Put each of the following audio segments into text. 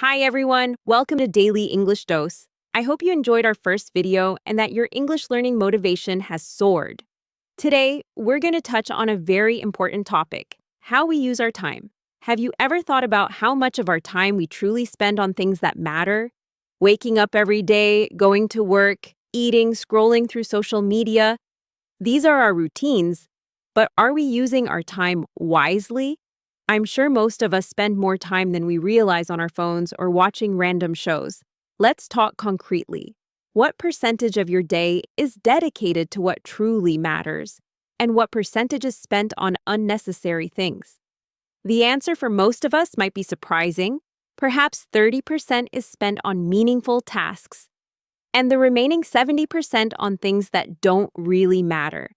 Hi everyone, welcome to Daily English Dose. I hope you enjoyed our first video and that your English learning motivation has soared. Today, we're going to touch on a very important topic, how we use our time. Have you ever thought about how much of our time we truly spend on things that matter? Waking up every day, going to work, eating, scrolling through social media. These are our routines, but are we using our time wisely? I'm sure most of us spend more time than we realize on our phones or watching random shows. Let's talk concretely. What percentage of your day is dedicated to what truly matters? And what percentage is spent on unnecessary things? The answer for most of us might be surprising. Perhaps 30% is spent on meaningful tasks, and the remaining 70% on things that don't really matter.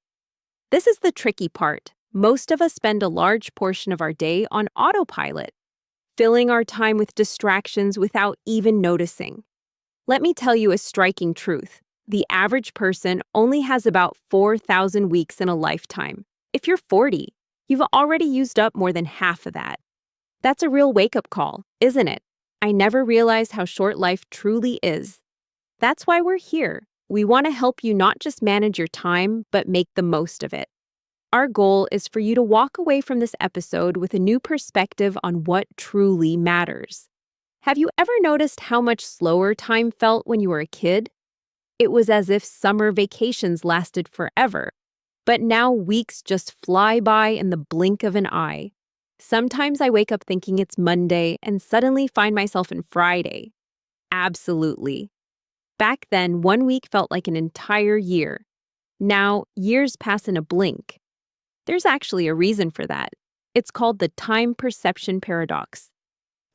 This is the tricky part. Most of us spend a large portion of our day on autopilot, filling our time with distractions without even noticing. Let me tell you a striking truth. The average person only has about 4,000 weeks in a lifetime. If you're 40, you've already used up more than half of that. That's a real wake-up call, isn't it? I never realized how short life truly is. That's why we're here. We want to help you not just manage your time, but make the most of it. Our goal is for you to walk away from this episode with a new perspective on what truly matters. Have you ever noticed how much slower time felt when you were a kid? It was as if summer vacations lasted forever, but now weeks just fly by in the blink of an eye. Sometimes I wake up thinking it's Monday and suddenly find myself in Friday. Absolutely. Back then, 1 week felt like an entire year. Now, years pass in a blink. There's actually a reason for that. It's called the time perception paradox.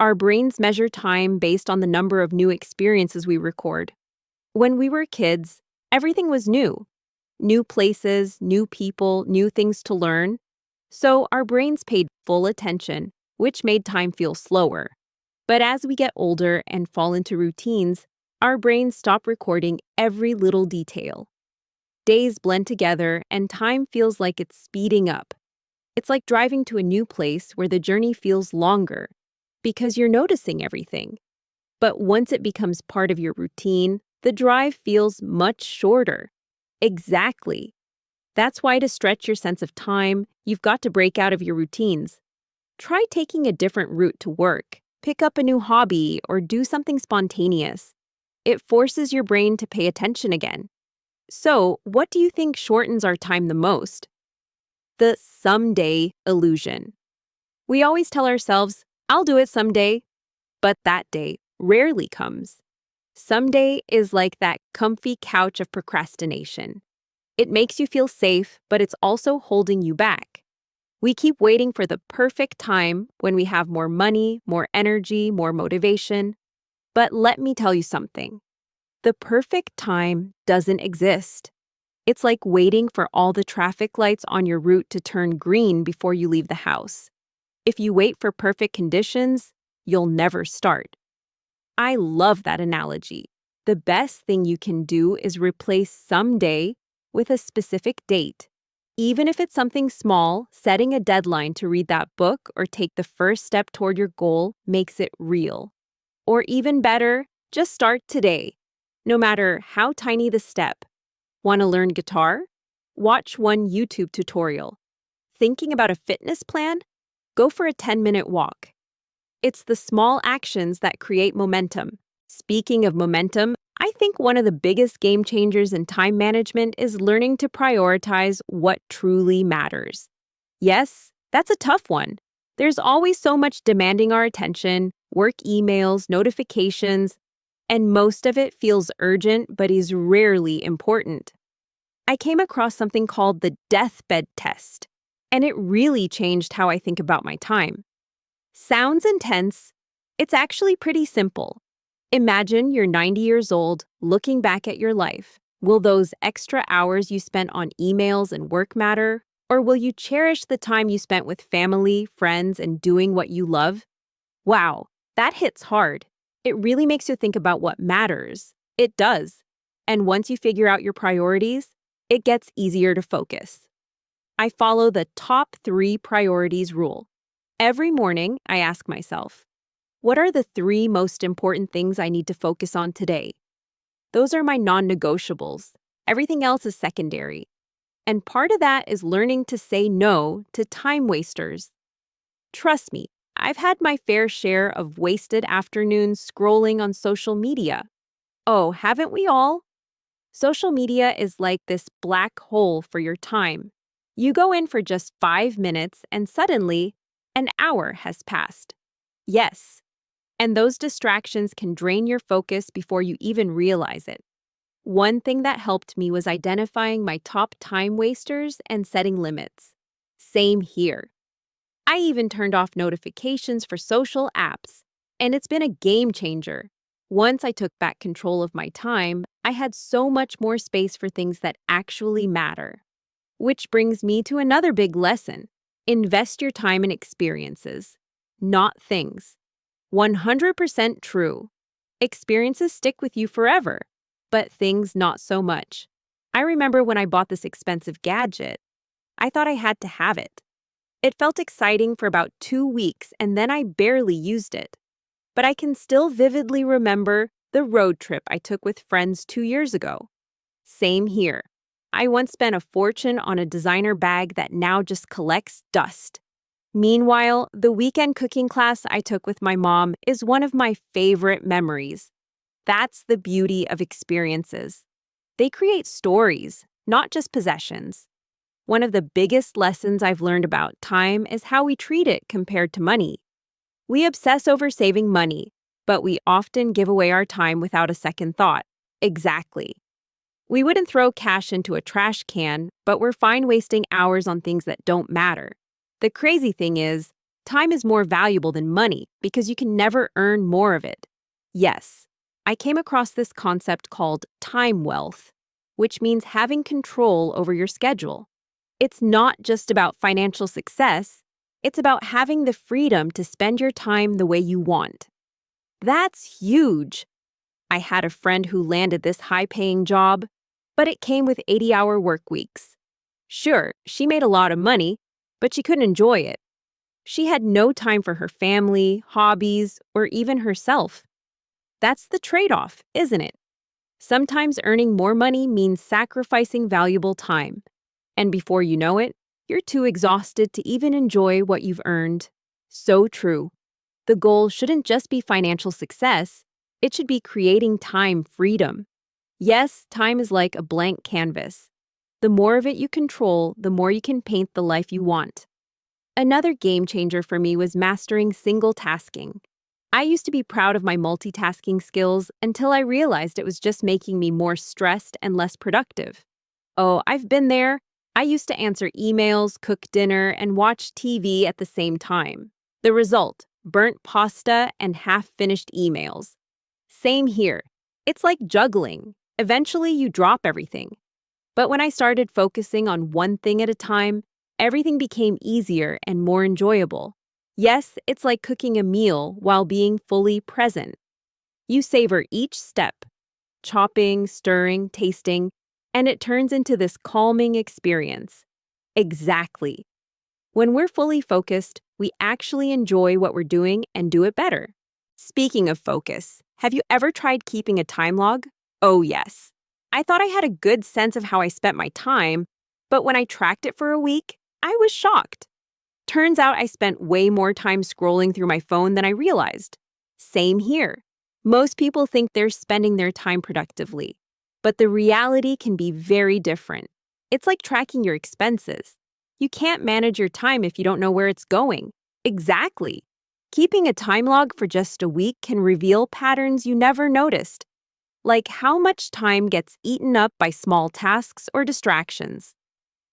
Our brains measure time based on the number of new experiences we record. When we were kids, everything was new. New places, new people, new things to learn. So our brains paid full attention, which made time feel slower. But as we get older and fall into routines, our brains stop recording every little detail. Days blend together and time feels like it's speeding up. It's like driving to a new place where the journey feels longer because you're noticing everything. But once it becomes part of your routine, the drive feels much shorter. Exactly. That's why to stretch your sense of time, you've got to break out of your routines. Try taking a different route to work, pick up a new hobby, or do something spontaneous. It forces your brain to pay attention again. So, what do you think shortens our time the most? The someday illusion. We always tell ourselves, I'll do it someday, but that day rarely comes. Someday is like that comfy couch of procrastination. It makes you feel safe, but it's also holding you back. We keep waiting for the perfect time when we have more money, more energy, more motivation. But let me tell you something. The perfect time doesn't exist. It's like waiting for all the traffic lights on your route to turn green before you leave the house. If you wait for perfect conditions, you'll never start. I love that analogy. The best thing you can do is replace someday with a specific date. Even if it's something small, setting a deadline to read that book or take the first step toward your goal makes it real. Or even better, just start today. No matter how tiny the step. Want to learn guitar? Watch one YouTube tutorial. Thinking about a fitness plan? Go for a 10-minute walk. It's the small actions that create momentum. Speaking of momentum, I think one of the biggest game changers in time management is learning to prioritize what truly matters. Yes, that's a tough one. There's always so much demanding our attention, work emails, notifications, and most of it feels urgent but is rarely important. I came across something called the deathbed test, and it really changed how I think about my time. Sounds intense. It's actually pretty simple. Imagine you're 90 years old, looking back at your life. Will those extra hours you spent on emails and work matter? Or will you cherish the time you spent with family, friends, and doing what you love? Wow, that hits hard. It really makes you think about what matters. It does. And once you figure out your priorities, it gets easier to focus. I follow the top 3 priorities rule. Every morning, I ask myself, What are the three most important things I need to focus on today? Those are my non negotiables. Everything else is secondary. And part of that is learning to say no to time wasters. Trust me, I've had my fair share of wasted afternoons scrolling on social media. Oh, haven't we all? Social media is like this black hole for your time. You go in for just 5 minutes and suddenly, an hour has passed. Yes, and those distractions can drain your focus before you even realize it. One thing that helped me was identifying my top time wasters and setting limits. Same here. I even turned off notifications for social apps, and it's been a game changer. Once I took back control of my time, I had so much more space for things that actually matter. Which brings me to another big lesson. Invest your time in experiences, not things. 100% true. Experiences stick with you forever, but things not so much. I remember when I bought this expensive gadget, I thought I had to have it. It felt exciting for about 2 weeks and then I barely used it. But I can still vividly remember the road trip I took with friends 2 years ago. Same here. I once spent a fortune on a designer bag that now just collects dust. Meanwhile, the weekend cooking class I took with my mom is one of my favorite memories. That's the beauty of experiences. They create stories, not just possessions. One of the biggest lessons I've learned about time is how we treat it compared to money. We obsess over saving money, but we often give away our time without a second thought. Exactly. We wouldn't throw cash into a trash can, but we're fine wasting hours on things that don't matter. The crazy thing is, time is more valuable than money because you can never earn more of it. Yes, I came across this concept called time wealth, which means having control over your schedule. It's not just about financial success, it's about having the freedom to spend your time the way you want. That's huge. I had a friend who landed this high-paying job, but it came with 80-hour work weeks. Sure, she made a lot of money, but she couldn't enjoy it. She had no time for her family, hobbies, or even herself. That's the trade-off, isn't it? Sometimes earning more money means sacrificing valuable time. And before you know it, you're too exhausted to even enjoy what you've earned. So true. The goal shouldn't just be financial success, it should be creating time freedom. Yes, time is like a blank canvas. The more of it you control, the more you can paint the life you want. Another game changer for me was mastering single tasking. I used to be proud of my multitasking skills until I realized it was just making me more stressed and less productive. Oh, I've been there. I used to answer emails, cook dinner, and watch TV at the same time. The result, burnt pasta and half-finished emails. Same here. It's like juggling. Eventually, you drop everything. But when I started focusing on one thing at a time, everything became easier and more enjoyable. Yes, it's like cooking a meal while being fully present. You savor each step, chopping, stirring, tasting, and it turns into this calming experience. Exactly. When we're fully focused, we actually enjoy what we're doing and do it better. Speaking of focus, have you ever tried keeping a time log? Oh, yes. I thought I had a good sense of how I spent my time, but when I tracked it for a week, I was shocked. Turns out I spent way more time scrolling through my phone than I realized. Same here. Most people think they're spending their time productively, but the reality can be very different. It's like tracking your expenses. You can't manage your time if you don't know where it's going. Exactly. Keeping a time log for just a week can reveal patterns you never noticed, like how much time gets eaten up by small tasks or distractions.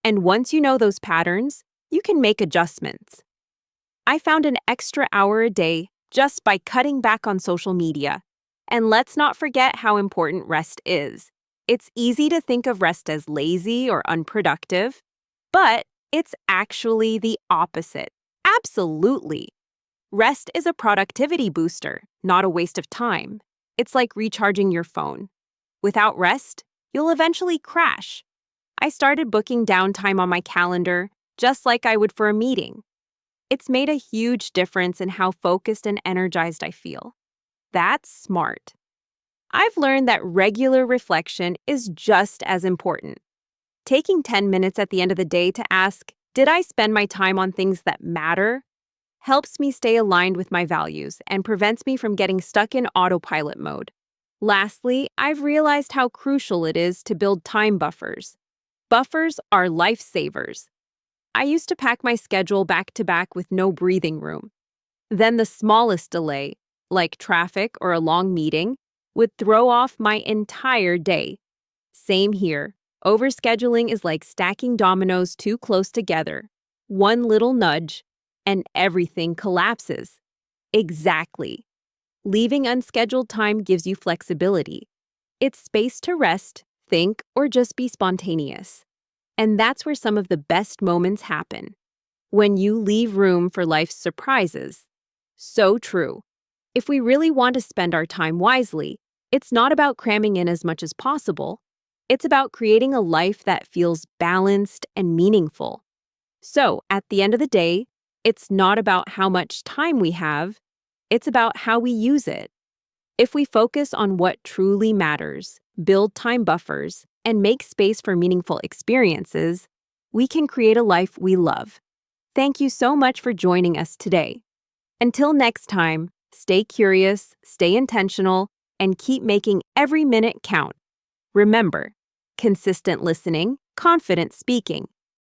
And once you know those patterns, you can make adjustments. I found an extra hour a day just by cutting back on social media. And let's not forget how important rest is. It's easy to think of rest as lazy or unproductive, but it's actually the opposite. Absolutely. Rest is a productivity booster, not a waste of time. It's like recharging your phone. Without rest, you'll eventually crash. I started booking downtime on my calendar, just like I would for a meeting. It's made a huge difference in how focused and energized I feel. That's smart. I've learned that regular reflection is just as important. Taking 10 minutes at the end of the day to ask, did I spend my time on things that matter? Helps me stay aligned with my values and prevents me from getting stuck in autopilot mode. Lastly, I've realized how crucial it is to build time buffers. Buffers are lifesavers. I used to pack my schedule back to back with no breathing room. Then the smallest delay, like traffic or a long meeting, would throw off my entire day. Same here. Overscheduling is like stacking dominoes too close together. One little nudge, and everything collapses. Exactly. Leaving unscheduled time gives you flexibility. It's space to rest, think, or just be spontaneous. And that's where some of the best moments happen. When you leave room for life's surprises. So true. If we really want to spend our time wisely, it's not about cramming in as much as possible. It's about creating a life that feels balanced and meaningful. So, at the end of the day, it's not about how much time we have, it's about how we use it. If we focus on what truly matters, build time buffers, and make space for meaningful experiences, we can create a life we love. Thank you so much for joining us today. Until next time, stay curious, stay intentional, and keep making every minute count. Remember, consistent listening, confident speaking,